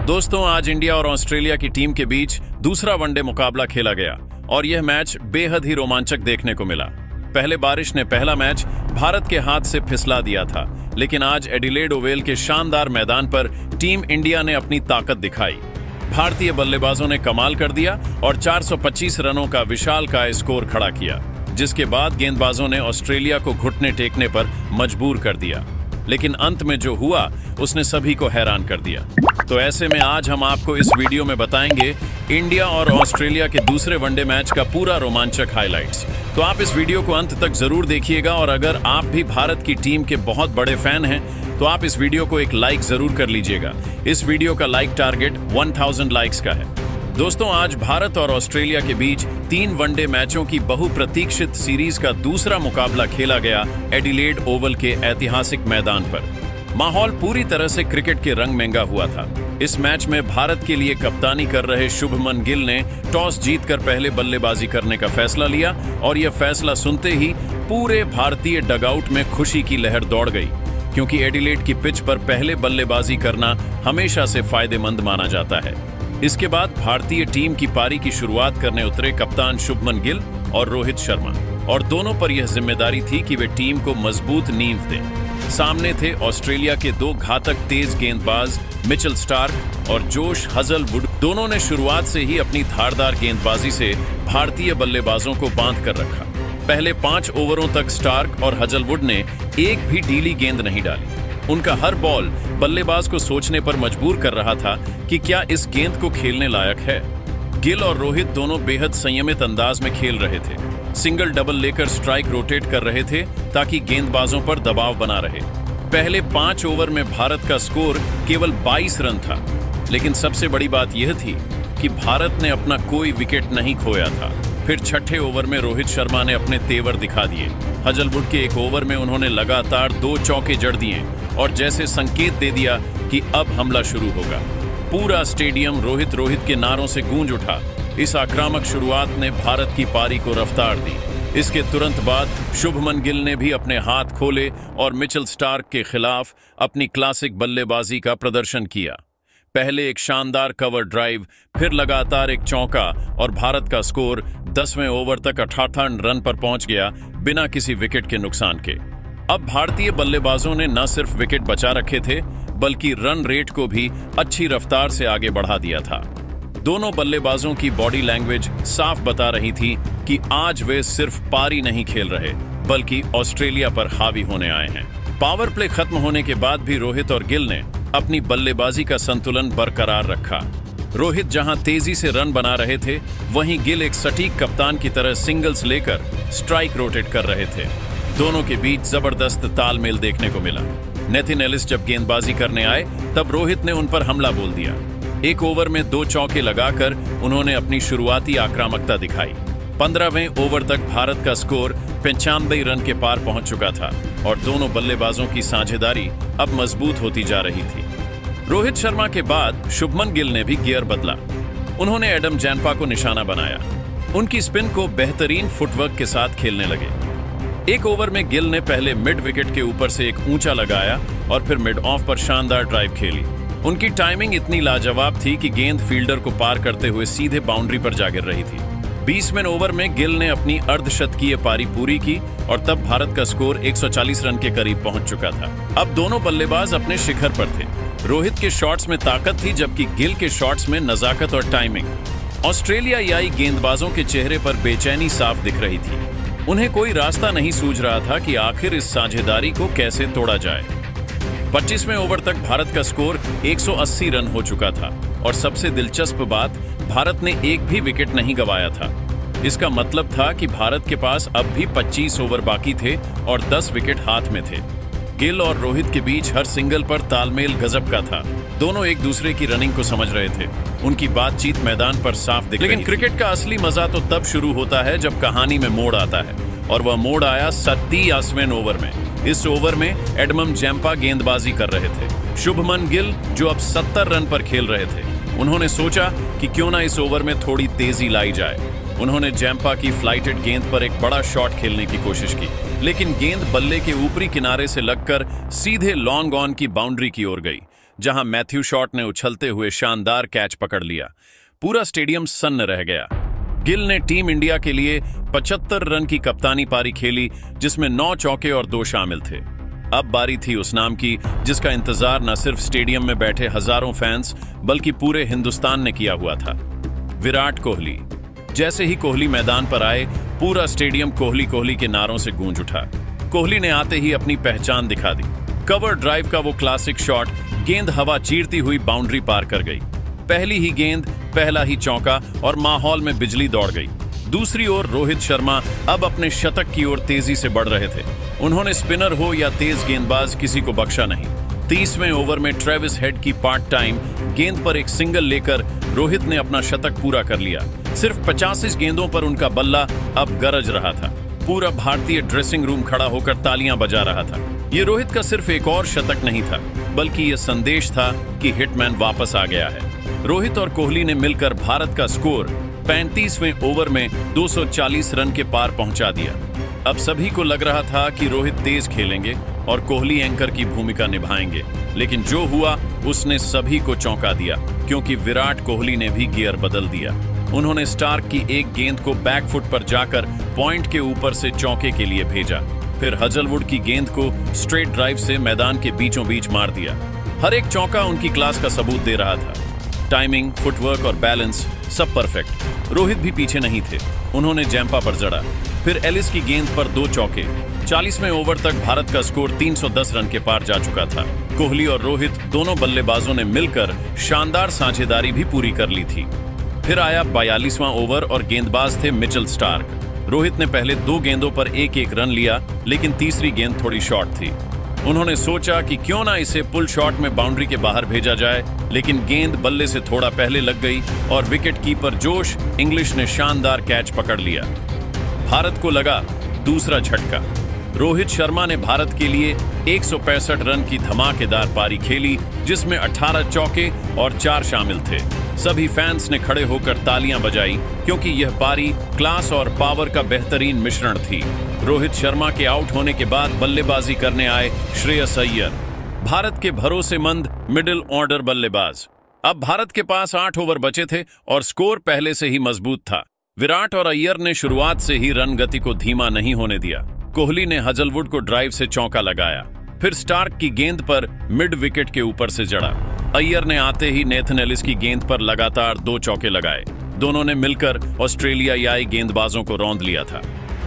दोस्तों, आज इंडिया और ऑस्ट्रेलिया की टीम के बीच दूसरा वनडे मुकाबला खेला गया और यह मैच बेहद ही रोमांचक देखने को मिला। पहले बारिश ने पहला मैच भारत के हाथ से फिसला दिया था, लेकिन आज एडिलेड ओवल के शानदार मैदान पर टीम इंडिया ने अपनी ताकत दिखाई। भारतीय बल्लेबाजों ने कमाल कर दिया और 425 रनों का विशालकाय स्कोर खड़ा किया, जिसके बाद गेंदबाजों ने ऑस्ट्रेलिया को घुटने टेकने पर मजबूर कर दिया। लेकिन अंत में जो हुआ उसने सभी को हैरान कर दिया। तो ऐसे में आज हम आपको इस वीडियो में बताएंगे इंडिया और ऑस्ट्रेलिया के दूसरे वनडे मैच का पूरा रोमांचक हाइलाइट्स। तो आप इस वीडियो को अंत तक जरूर देखिएगा और अगर आप भी भारत की टीम के बहुत बड़े फैन हैं तो आप इस वीडियो को एक लाइक जरूर कर लीजिएगा। इस वीडियो का लाइक टारगेट 1000 लाइक्स का है। दोस्तों, आज भारत और ऑस्ट्रेलिया के बीच 3 वनडे मैचों की बहुप्रतीक्षित सीरीज का दूसरा मुकाबला खेला गया एडिलेड ओवल के ऐतिहासिक मैदान पर। माहौल पूरी तरह से क्रिकेट के रंग महंगा हुआ था। इस मैच में भारत के लिए कप्तानी कर रहे शुभमन गिल ने टॉस जीतकर पहले बल्लेबाजी करने का फैसला लिया और यह फैसला सुनते ही पूरे भारतीय डगआउट में खुशी की लहर दौड़ गई, क्योंकि एडिलेड की पिच पर पहले बल्लेबाजी करना हमेशा से फायदेमंद माना जाता है। इसके बाद भारतीय टीम की पारी की शुरुआत करने उतरे कप्तान शुभमन गिल और रोहित शर्मा, और दोनों पर यह जिम्मेदारी थी कि वे टीम को मजबूत नींव दें। सामने थे ऑस्ट्रेलिया के 2 घातक तेज गेंदबाज मिचेल स्टार्क और जोश हजलवुड। दोनों ने शुरुआत से ही अपनी धारदार गेंदबाजी से भारतीय बल्लेबाजों को बांध कर रखा। पहले 5 ओवरों तक स्टार्क और हजलवुड ने एक भी ढीली गेंद नहीं डाली। उनका हर बॉल बल्लेबाज को सोचने पर मजबूर कर रहा था कि क्या इस गेंद को खेलने लायक है। गिल और रोहित दोनों बेहद संयमित अंदाज में खेल रहे थे। सिंगल डबल लेकर स्ट्राइक रोटेट कर रहे थे ताकि गेंदबाजों पर दबाव बना रहे। पहले 5 ओवर में भारत का स्कोर केवल 22 रन था, लेकिन सबसे बड़ी बात यह थी कि भारत ने अपना कोई विकेट नहीं खोया था। फिर छठे ओवर में रोहित शर्मा ने अपने तेवर दिखा दिए। हजलवुड के 1 ओवर में उन्होंने लगातार 2 चौके जड़ दिए और जैसे संकेत दे दिया कि अब हमला शुरू होगा। पूरा स्टेडियम रोहित रोहित के नारों से गूंज उठा। इस आक्रामक शुरुआत ने भारत की पारी को रफ्तार दी। इसके तुरंत बाद शुभमन गिल ने भी अपने हाथ खोले और मिचेल स्टार्क के खिलाफ अपनी क्लासिक बल्लेबाजी का प्रदर्शन किया। पहले एक शानदार कवर ड्राइव, फिर लगातार एक चौका और भारत का स्कोर 10वें ओवर तक 58 रन पर पहुंच गया, बिना किसी विकेट के नुकसान के। अब भारतीय बल्लेबाजों ने न सिर्फ विकेट बचा रखे थे, बल्कि रन रेट को भी अच्छी रफ्तार से आगे बढ़ा दिया था। दोनों बल्लेबाजों की बॉडी लैंग्वेज साफ बता रही थी कि आज वे सिर्फ पारी नहीं खेल रहे, बल्कि ऑस्ट्रेलिया पर हावी होने आए हैं। पावर प्ले खत्म होने के बाद भी रोहित और गिल ने अपनी बल्लेबाजी का संतुलन बरकरार रखा। रोहित जहां तेजी से रन बना रहे थे, वहीं गिल एक सटीक कप्तान की तरह सिंगल्स लेकर स्ट्राइक रोटेट कर रहे थे। दोनों के बीच जबरदस्त तालमेल देखने को मिला। नेथिन एलिस जब गेंदबाजी करने आए, तब रोहित ने उन पर हमला बोल दिया। 1 ओवर में 2 चौके लगाकर उन्होंने अपनी शुरुआती आक्रामकता दिखाई। 15वें ओवर तक भारत का स्कोर 95 रन के पार पहुंच चुका था और दोनों बल्लेबाजों की साझेदारी अब मजबूत होती जा रही थी। रोहित शर्मा के बाद शुभमन गिल ने भी गियर बदला। उन्होंने एडम जैम्पा को निशाना बनाया। उनकी स्पिन को बेहतरीन फुटवर्क के साथ खेलने लगे। 1 ओवर में गिल ने पहले मिड विकेट के ऊपर से एक ऊंचा लगाया और फिर मिड ऑफ पर शानदार ड्राइव खेली। उनकी टाइमिंग इतनी लाजवाब थी कि गेंद फील्डर को पार करते हुए सीधे बाउंड्री पर जा गिर रही थी। 20वें ओवर में गिल ने अपनी अर्धशतकीय पारी पूरी की और तब भारत का स्कोर 140 रन के करीब पहुंच चुका था। अब दोनों बल्लेबाज अपने शिखर पर थे। रोहित के शॉट्स में ताकत थी, जबकि गिल के शॉट्स में नजाकत और टाइमिंग। ऑस्ट्रेलियाई गेंदबाजों के चेहरे पर बेचैनी साफ दिख रही थी। उन्हें कोई रास्ता नहीं सूझ रहा था कि आखिर इस साझेदारी को कैसे तोड़ा जाए। 25वें ओवर तक भारत का स्कोर 180 रन हो चुका था और सबसे दिलचस्प बात, भारत ने एक भी विकेट नहीं गंवाया था। इसका मतलब था कि भारत के पास अब भी 25 ओवर बाकी थे और 10 विकेट हाथ में थे। गिल और रोहित के बीच हर सिंगल पर तालमेल गजब का था। दोनों एक दूसरे की रनिंग को समझ रहे थे। उनकी बातचीत मैदान पर साफ दिख रही थी। लेकिन क्रिकेट का असली मजा तो तब शुरू होता है जब कहानी में मोड़ आता है, और वह मोड़ आया 87वें ओवर में। इस ओवर में एडम जैम्पा गेंदबाजी कर रहे थे। शुभमन गिल, जो अब 70 रन पर खेल रहे थे, उन्होंने सोचा कि क्यों ना इस ओवर में थोड़ी तेजी लाई जाए। उन्होंने जैम्पा की फ्लाइटेड गेंद पर एक बड़ा शॉट खेलने की कोशिश की, लेकिन गेंद बल्ले के ऊपरी किनारे से लगकर सीधे लॉन्ग ऑन की बाउंड्री की ओर गई, जहां मैथ्यू शॉट ने उछलते हुए शानदार कैच पकड़ लिया। पूरा स्टेडियम सन्न रह गया। गिल ने टीम इंडिया के लिए 75 रन की कप्तानी पारी खेली, जिसमें 9 चौके और 2 शामिल थे। अब बारी थी उस नाम की जिसका इंतजार न सिर्फ स्टेडियम में बैठे हजारों फैंस बल्कि पूरे हिंदुस्तान ने किया हुआ था। विराट कोहली। जैसे ही कोहली मैदान पर आए, पूरा स्टेडियम कोहली कोहली के नारों से गूंज उठा। कोहली ने आते ही अपनी पहचान दिखा दी। कवर ड्राइव का वो क्लासिक शॉट, गेंद हवा चीरती हुई बाउंड्री पार कर गई। पहली ही गेंद, पहला ही चौका और माहौल में बिजली दौड़ गई। दूसरी ओर रोहित शर्मा अब अपने शतक की ओर तेजी से बढ़ रहे थे। उन्होंने स्पिनर हो या तेज गेंदबाज किसी को बख्शा नहीं। 30वें ओवर में ट्रेविस हेड की पार्ट टाइम गेंद पर एक सिंगल लेकर रोहित ने अपना शतक पूरा कर लिया। सिर्फ 85 गेंदों पर उनका बल्ला अब गरज रहा था। पूरा भारतीय ड्रेसिंग रूम खड़ा होकर तालियां बजा रहा था। ये रोहित का सिर्फ एक और शतक नहीं था, बल्कि ये संदेश था कि हिटमैन वापस आ गया है। रोहित और कोहली ने मिलकर भारत का स्कोर 35वें ओवर में 240 रन के पार पहुंचा दिया। अब सभी को लग रहा था कि रोहित तेज खेलेंगे और कोहली एंकर की भूमिका निभाएंगे, लेकिन जो हुआ उसने सभी को चौंका दिया, क्योंकि विराट कोहली ने भी गियर बदल दिया। उन्होंने स्टार्क की एक गेंद को बैकफुट पर जाकर पॉइंट के ऊपर से चौके के लिए भेजा। फिर हजलवुड की गेंद को स्ट्रेट ड्राइव से मैदान के बीचों बीच मार दिया। हर एक चौका उनकी क्लास का सबूत दे रहा था। टाइमिंग, फुटवर्क और बैलेंस सब परफेक्ट। रोहित भी पीछे नहीं थे, उन्होंने जैम्पा पर जड़ा। फिर एलिस की गेंद पर 2 चौके। 40वें ओवर तक भारत का स्कोर 310 रन के पार जा चुका था। कोहली और रोहित दोनों बल्लेबाजों ने मिलकर शानदार साझेदारी भी पूरी कर ली थी। फिर आया 42वां ओवर और गेंदबाज थे मिचेल स्टार्क। रोहित ने पहले 2 गेंदों पर 1-1 रन लिया, लेकिन तीसरी गेंद थोड़ी शॉर्ट थी। उन्होंने सोचा कि क्यों ना इसे पुल शॉट में बाउंड्री के बाहर भेजा जाए, लेकिन गेंद बल्ले से थोड़ा पहले लग गई और विकेट कीपर जोश इंग्लिश ने शानदार कैच पकड़ लिया। भारत को लगा दूसरा झटका। रोहित शर्मा ने भारत के लिए 165 रन की धमाकेदार पारी खेली, जिसमें 18 चौके और 4 शामिल थे। सभी फैंस ने खड़े होकर तालियां बजाई, क्योंकि यह पारी क्लास और पावर का बेहतरीन मिश्रण थी। रोहित शर्मा के आउट होने के बाद बल्लेबाजी करने आए श्रेयस अय्यर, भारत के भरोसेमंद मिडिल ऑर्डर बल्लेबाज। अब भारत के पास 8 ओवर बचे थे और स्कोर पहले से ही मजबूत था। विराट और अय्यर ने शुरुआत से ही रन गति को धीमा नहीं होने दिया। कोहली ने हजलवुड को ड्राइव से चौका लगाया, फिर स्टार्क की गेंद पर मिड विकेट के ऊपर से जड़ा। अय्यर ने आते ही नेथन एलिस की गेंद पर लगातार 2 चौके लगाए। दोनों ने मिलकर ऑस्ट्रेलियाई आई गेंदबाजों को रौंद लिया था।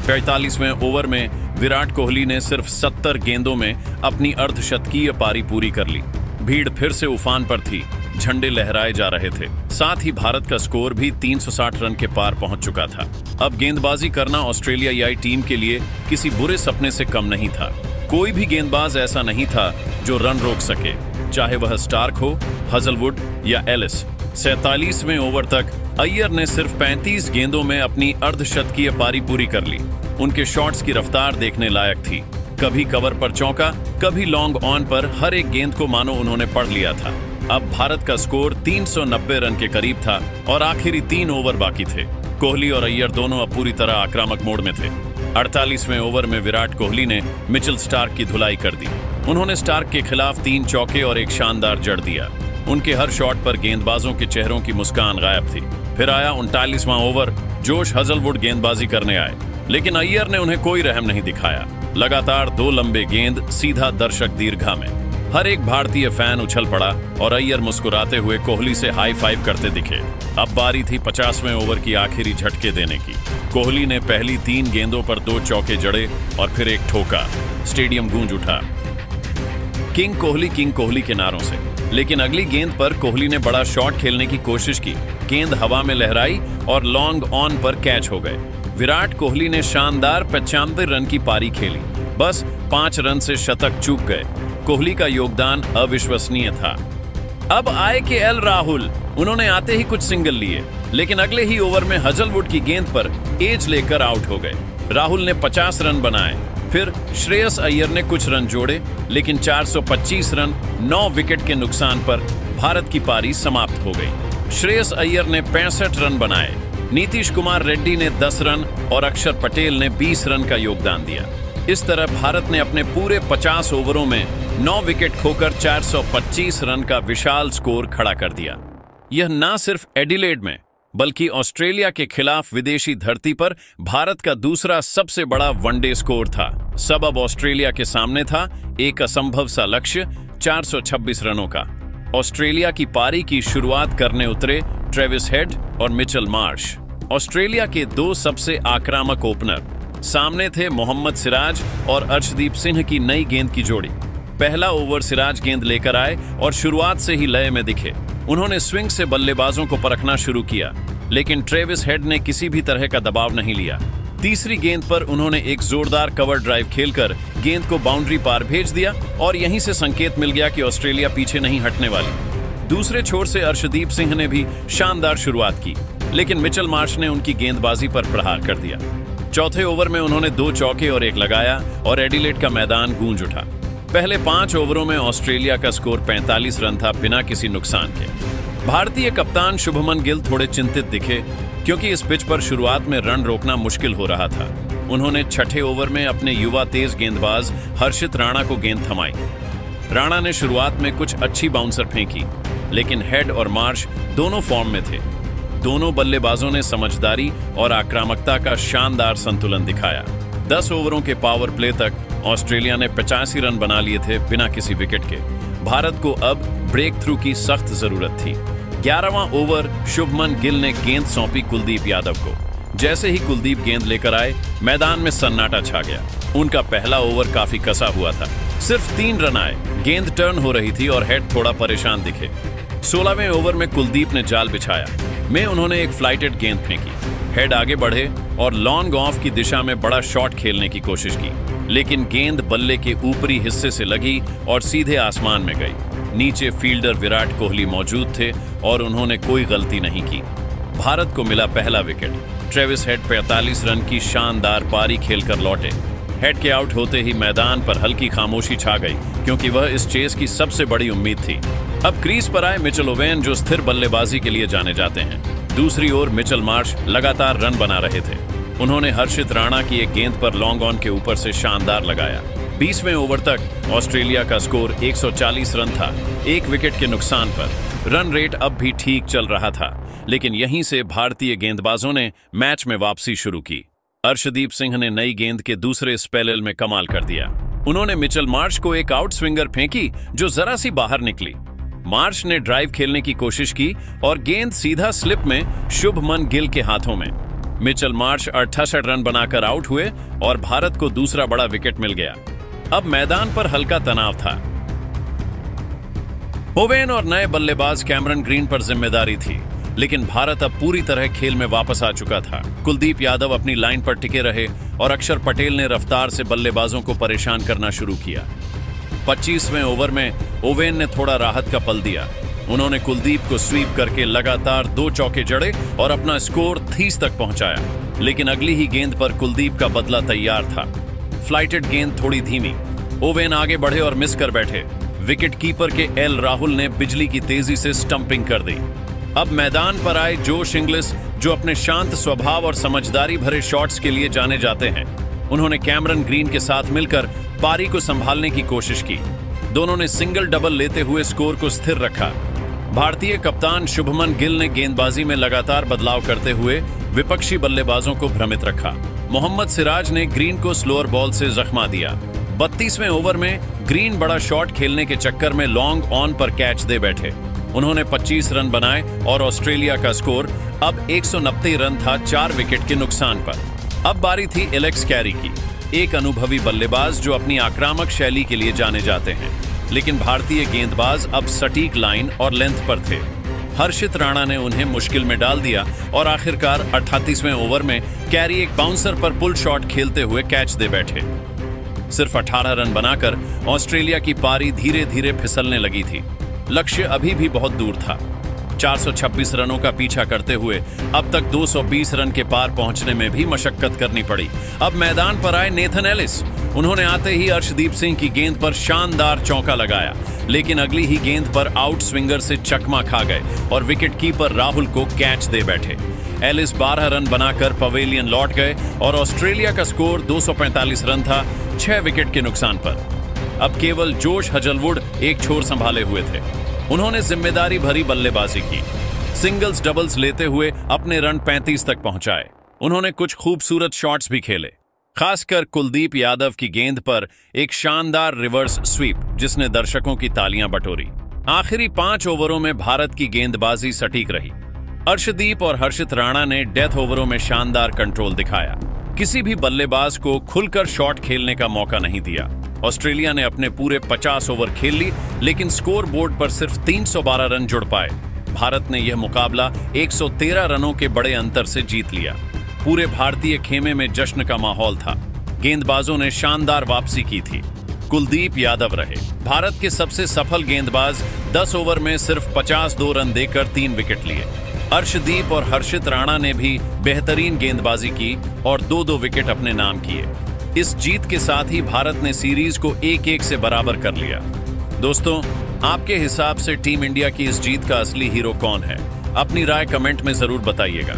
45वें ओवर में विराट कोहली ने सिर्फ 70 गेंदों में अपनी अर्धशतकीय पारी पूरी कर ली। भीड़ फिर से उफान पर थी, झंडे लहराए जा रहे थे। साथ ही भारत का स्कोर भी 360 रन के पार पहुंच चुका था। अब गेंदबाजी करना ऑस्ट्रेलियाई टीम के लिए किसी बुरे सपने से कम नहीं था। कोई भी गेंदबाज ऐसा नहीं था जो रन रोक सके, चाहे वह स्टार्क हो, हजलवुड या एलिस। 47वें ओवर तक अय्यर ने सिर्फ 35 गेंदों में अपनी अर्धशतकीय पारी पूरी कर ली। उनके शॉट्स की रफ्तार देखने लायक थी। कभी कवर पर चौका, कभी लॉन्ग ऑन पर, हर एक गेंद को मानो उन्होंने पढ़ लिया था। अब भारत का स्कोर 390 रन के करीब था और आखिरी 3 ओवर बाकी थे। कोहली और अय्यर दोनों अब पूरी तरह आक्रामक मोड में थे। 48वें ओवर में विराट कोहली ने मिचेल स्टार्क की धुलाई कर दी। उन्होंने स्टार्क के खिलाफ 3 चौके और एक शानदार जड़ दिया। उनके हर शॉट पर गेंदबाजों के चेहरों की मुस्कान गायब थी। फिर आया 39वां ओवर। जोश हजलवुड गेंदबाजी करने आए, लेकिन अय्यर ने उन्हें कोई रहम नहीं दिखाया। लगातार 2 लंबे गेंद सीधा दर्शक दीर्घा में। हर एक भारतीय फैन उछल पड़ा और अय्यर मुस्कुराते हुए कोहली से हाई फाइव करते दिखे। अब बारी थी 50वें ओवर की आखिरी झटके देने की। कोहली ने पहली 3 गेंदों पर 2 चौके जड़े और फिर एक ठोका। स्टेडियम गूंज उठा किंग कोहली के नारों से। लेकिन अगली गेंद पर कोहली ने बड़ा शॉट खेलने की कोशिश की। गेंद हवा में लहराई और लॉन्ग ऑन पर कैच हो गए। विराट कोहली ने शानदार 95 रन की पारी खेली, बस 5 रन से शतक चूक गए। कोहली का योगदान अविश्वसनीय था। अब आए के एल राहुल। उन्होंने आते ही कुछ सिंगल लिए, लेकिन अगले ही ओवर में हजलवुड की गेंद पर एज लेकर आउट हो गए। राहुल ने 50 रन बनाए। फिर श्रेयस अय्यर ने कुछ रन जोड़े, लेकिन 425 रन 9 विकेट के नुकसान पर भारत की पारी समाप्त हो गई। श्रेयस अय्यर ने 65 रन बनाए। नीतीश कुमार रेड्डी ने 10 रन और अक्षर पटेल ने 20 रन का योगदान दिया। इस तरह भारत ने अपने पूरे 50 ओवरों में 9 विकेट खोकर 425 रन का विशाल स्कोर खड़ा कर दिया। यह न सिर्फ एडिलेड में बल्कि ऑस्ट्रेलिया के खिलाफ विदेशी धरती पर भारत का दूसरा सबसे बड़ा वनडे स्कोर था। सब अब ऑस्ट्रेलिया के सामने था एक असंभव सा लक्ष्य, 426 रनों का। ऑस्ट्रेलिया की पारी की शुरुआत करने उतरे ट्रेविस हेड और मिचेल मार्श, ऑस्ट्रेलिया के 2 सबसे आक्रामक ओपनर। सामने थे मोहम्मद सिराज और अर्शदीप सिंह की नई गेंद की जोड़ी। पहला ओवर सिराज गेंद लेकर आए और शुरुआत से ही लय में दिखे। उन्होंने स्विंग से बल्लेबाजों को परखना शुरू किया, लेकिन ट्रेविस हेड ने किसी भी तरह का दबाव नहीं लिया। तीसरी गेंद पर उन्होंने एक जोरदार कवर ड्राइव खेलकर गेंद को बाउंड्री पार भेज दिया और यहीं से संकेत मिल गया कि ऑस्ट्रेलिया पीछे नहीं हटने वाली। दूसरे छोर से अर्शदीप सिंह ने भी शानदार शुरुआत की, लेकिन मिचेल मार्श ने उनकी गेंदबाजी पर प्रहार कर दिया। चौथे ओवर में उन्होंने 2 चौके और 1 लगाया और एडिलेड का मैदान गूंज उठा। पहले 5 ओवरों में ऑस्ट्रेलिया का स्कोर 45 रन था, बिना किसी नुकसान के। भारतीय कप्तान शुभमन गिल थोड़े चिंतित दिखे, क्योंकि इस पिच पर शुरुआत में रन रोकना मुश्किल हो रहा था। उन्होंने छठे ओवर में अपने युवा तेज गेंदबाज हर्षित राणा को गेंद थमाई। राणा ने शुरुआत में कुछ अच्छी बाउंसर फेंकी, लेकिन हेड और मार्श दोनों फॉर्म में थे। दोनों बल्लेबाजों ने समझदारी और आक्रामकता का शानदार संतुलन दिखाया। 10 ओवरों के पावर प्ले तक ऑस्ट्रेलिया ने 85 रन बना लिए थे, बिना किसी विकेट के। भारत को अब ब्रेक थ्रू की सख्त जरूरत थी। 11वां ओवर शुभमन गिल ने गेंद सौंपी कुलदीप यादव को। जैसे ही कुलदीप गेंद लेकर आए, मैदान में सन्नाटा छा गया। उनका पहला ओवर काफी कसा हुआ था, सिर्फ 3 रन आए। गेंद टर्न हो रही थी और हेड थोड़ा परेशान दिखे। 16वें ओवर में कुलदीप ने जाल बिछाया, में उन्होंने एक फ्लाइटेड गेंद फेंकी। हेड आगे बढ़े और लॉन्ग ऑफ की दिशा में बड़ा शॉट खेलने की कोशिश की, लेकिन गेंद बल्ले के ऊपरी हिस्से से लगी और सीधे आसमान में गई। नीचे फील्डर विराट कोहली मौजूद थे और उन्होंने कोई गलती नहीं की। भारत को मिला पहला विकेट। ट्रेविस हेड 45 रन की शानदार पारी खेलकर लौटे। हेड के आउट होते ही मैदान पर हल्की खामोशी छा गई, क्योंकि वह इस चेस की सबसे बड़ी उम्मीद थी। अब क्रीज पर आए मिचेल ओवेन, जो स्थिर बल्लेबाजी के लिए जाने जाते हैं। दूसरी ओर मिचेल मार्श लगातार रन बना रहे थे। उन्होंने हर्षित राणा की एक गेंद पर लॉन्ग ऑन के ऊपर से शानदार लगाया। 20वें ओवर तक ऑस्ट्रेलिया का स्कोर 140 रन था, 1 विकेट के नुकसान पर। रन रेट अब भी ठीक चल रहा था, लेकिन यहीं से भारतीय गेंदबाजों ने मैच में वापसी शुरू की। अर्शदीप सिंह ने नई गेंद के दूसरे स्पेल में कमाल कर दिया। उन्होंने मिचेल मार्श को एक आउट स्विंगर फेंकी जो जरा सी बाहर निकली। मार्श ने ड्राइव खेलने की कोशिश की और गेंद सीधा स्लिप में शुभमन गिल के हाथों में। मिचेल मार्श 68 रन बनाकर आउट हुए और भारत को दूसरा बड़ा विकेट मिल गया। अब मैदान पर हल्का तनाव था। ओवेन और नए बल्लेबाज कैमरन ग्रीन पर जिम्मेदारी थी, लेकिन भारत अब पूरी तरह खेल में वापस आ चुका था। कुलदीप यादव अपनी लाइन पर टिके रहे और अक्षर पटेल ने रफ्तार से बल्लेबाजों को परेशान करना शुरू किया। 25वें ओवर में ओवेन ने थोड़ा राहत का पल दिया। उन्होंने कुलदीप को स्वीप करके लगातार 2 चौके जड़े और अपना स्कोर 30 तक पहुंचाया, लेकिन अगली ही गेंद पर कुलदीप का बदला तैयार था। फ्लाइटेड गेंद थोड़ी धीमी, ओवेन आगे बढ़े और मिस कर बैठे। विकेट कीपर के एल राहुल ने बिजली की तेजी से स्टंपिंग कर दी। अब मैदान पर आए जोश इंग्लिस, जो अपने शांत स्वभाव और समझदारी भरे शॉट्स के लिए जाने जाते हैं। उन्होंने कैमरन ग्रीन के साथ मिलकर पारी को संभालने की कोशिश की। दोनों ने सिंगल डबल लेते हुए स्कोर को स्थिर रखा। भारतीय कप्तान शुभमन गिल ने गेंदबाजी में लगातार बदलाव करते हुए विपक्षी बल्लेबाजों को भ्रमित रखा। मोहम्मद सिराज ने ग्रीन को स्लोअर बॉल से जख्मा दिया। 32वें ओवर में ग्रीन बड़ा शॉट खेलने के चक्कर में लॉन्ग ऑन पर कैच दे बैठे। उन्होंने 25 रन बनाए और ऑस्ट्रेलिया का स्कोर अब 190 रन था, 4 विकेट के नुकसान पर। अब बारी थी एलेक्स कैरी की, एक अनुभवी बल्लेबाज जो अपनी आक्रामक शैली के लिए जाने जाते हैं। लेकिन भारतीय गेंदबाज अब सटीक लाइन और लेंथ पर थे। हर्षित राणा ने उन्हें मुश्किल में डाल दिया और आखिरकार 38वें ओवर में कैरी एक बाउंसर पर पुल शॉट खेलते हुए कैच दे बैठे। सिर्फ 18 रन बनाकर ऑस्ट्रेलिया की पारी धीरे धीरे फिसलने लगी थी। लक्ष्य अभी भी बहुत दूर था। 426 रनों का पीछा करते हुए अब तक 220 रन के पार पहुंचने में भी मशक्कत करनी पड़ी। अब मैदान पर आए नेथन एलिस। उन्होंने आते ही अर्शदीप सिंह की गेंद पर शानदार चौका लगाया, लेकिन अगली ही गेंद पर आउट स्विंगर से चकमा खा गए और विकेट कीपर राहुल को कैच दे बैठे। एलिस 12 रन बनाकर पवेलियन लौट गए और ऑस्ट्रेलिया का स्कोर 245 रन था, 6 विकेट के नुकसान पर। अब केवल जोश हजलवुड एक छोर संभाले हुए थे। उन्होंने जिम्मेदारी भरी बल्लेबाजी की, सिंगल्स डबल्स लेते हुए अपने रन 35 तक पहुंचाए। उन्होंने कुछ खूबसूरत शॉट्स भी खेले, खासकर कुलदीप यादव की गेंद पर एक शानदार रिवर्स स्वीप जिसने दर्शकों की तालियां बटोरी। आखिरी 5 ओवरों में भारत की गेंदबाजी सटीक रही। अर्शदीप और हर्षित राणा ने डेथ ओवरों में शानदार कंट्रोल दिखाया। किसी भी बल्लेबाज को खुलकर शॉट खेलने का मौका नहीं दिया। ऑस्ट्रेलिया ने अपने पूरे 50 ओवर खेल ली, लेकिन स्कोर बोर्ड पर सिर्फ 312 रन जुड़ पाए। भारत ने यह मुकाबला 113 रनों के बड़े अंतर से जीत लिया। पूरे भारतीय खेमे में जश्न का माहौल था। गेंदबाजों ने शानदार वापसी की थी। कुलदीप यादव रहे भारत के सबसे सफल गेंदबाज। 10 ओवर में सिर्फ 52 रन देकर 3 विकेट लिए। अर्शदीप और हर्षित राणा ने भी बेहतरीन गेंदबाजी की और 2-2 विकेट अपने नाम किए। इस जीत के साथ ही भारत ने सीरीज को 1-1 से बराबर कर लिया। दोस्तों, आपके हिसाब से टीम इंडिया की इस जीत का असली हीरो कौन है? अपनी राय कमेंट में जरूर बताइएगा।